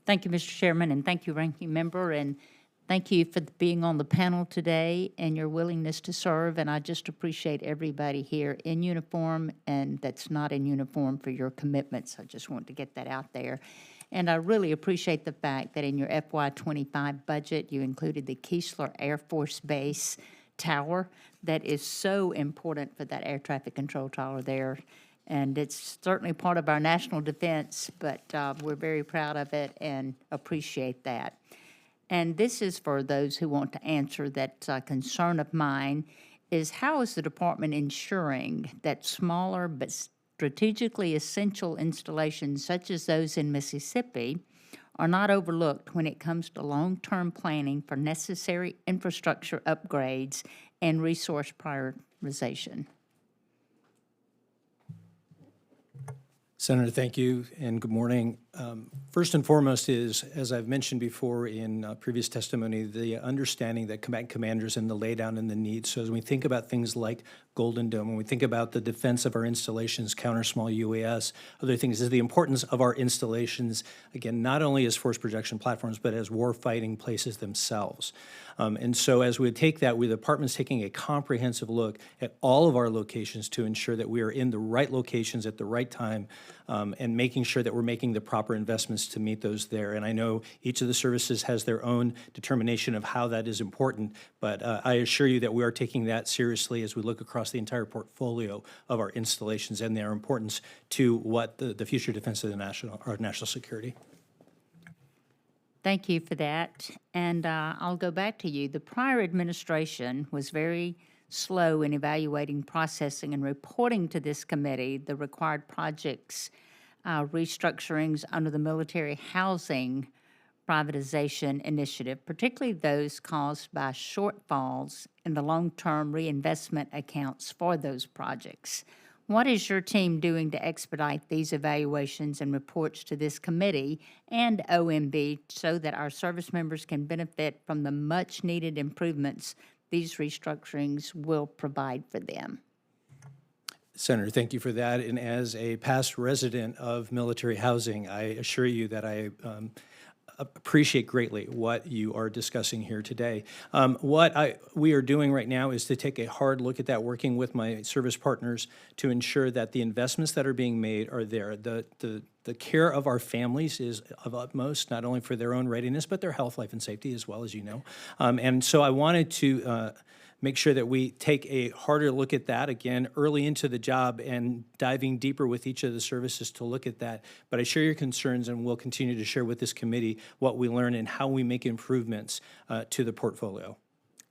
Thank you, Mr. Chairman, and thank you, Ranking Member, and thank you for being on the panel today and your willingness to serve. And I just appreciate everybody here in uniform and that's not in uniform for your commitments. I just want to get that out there. And I really appreciate the fact that in your FY25 budget, you included the Keesler Air Force Base tower. That is so important for that air traffic control tower there. And it's certainly part of our national defense, but we're very proud of it and appreciate that. And this is for those who want to answer that concern of mine, is how is the department ensuring that smaller but strategically essential installations such as those in Mississippi are not overlooked when it comes to long-term planning for necessary infrastructure upgrades and resource prioritization? Senator, thank you, and good morning. First and foremost is, as I've mentioned before in previous testimony, the understanding that combatant commanders and the laydown and the needs. So as we think about things like Golden Dome, when we think about the defense of our installations, counter small UAS, other things, is the importance of our installations, again, not only as force projection platforms, but as war-fighting places themselves. And so as we take that, the department's taking a comprehensive look at all of our locations to ensure that we are in the right locations at the right time, and making sure that we're making the proper investments to meet those there. And I know each of the services has their own determination of how that is important, but I assure you that we are taking that seriously as we look across the entire portfolio of our installations and their importance to what the future defense of our national security. Thank you for that. And I'll go back to you. The prior administration was very slow in evaluating, processing, and reporting to this committee the required projects, restructurings under the military housing privatization initiative, particularly those caused by shortfalls in the long-term reinvestment accounts for those projects. What is your team doing to expedite these evaluations and reports to this committee and OMB so that our service members can benefit from the much-needed improvements these restructurings will provide for them? Senator, thank you for that. And as a past resident of military housing, I assure you that I appreciate greatly what you are discussing here today. What we are doing right now is to take a hard look at that, working with my service partners to ensure that the investments that are being made are there. The care of our families is of utmost, not only for their own readiness, but their health, life, and safety as well, as you know. And so I wanted to make sure that we take a harder look at that, again, early into the job and diving deeper with each of the services to look at that. But I share your concerns and will continue to share with this committee what we learn and how we make improvements to the portfolio.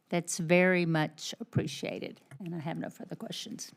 That's very much appreciated, and I have no further questions.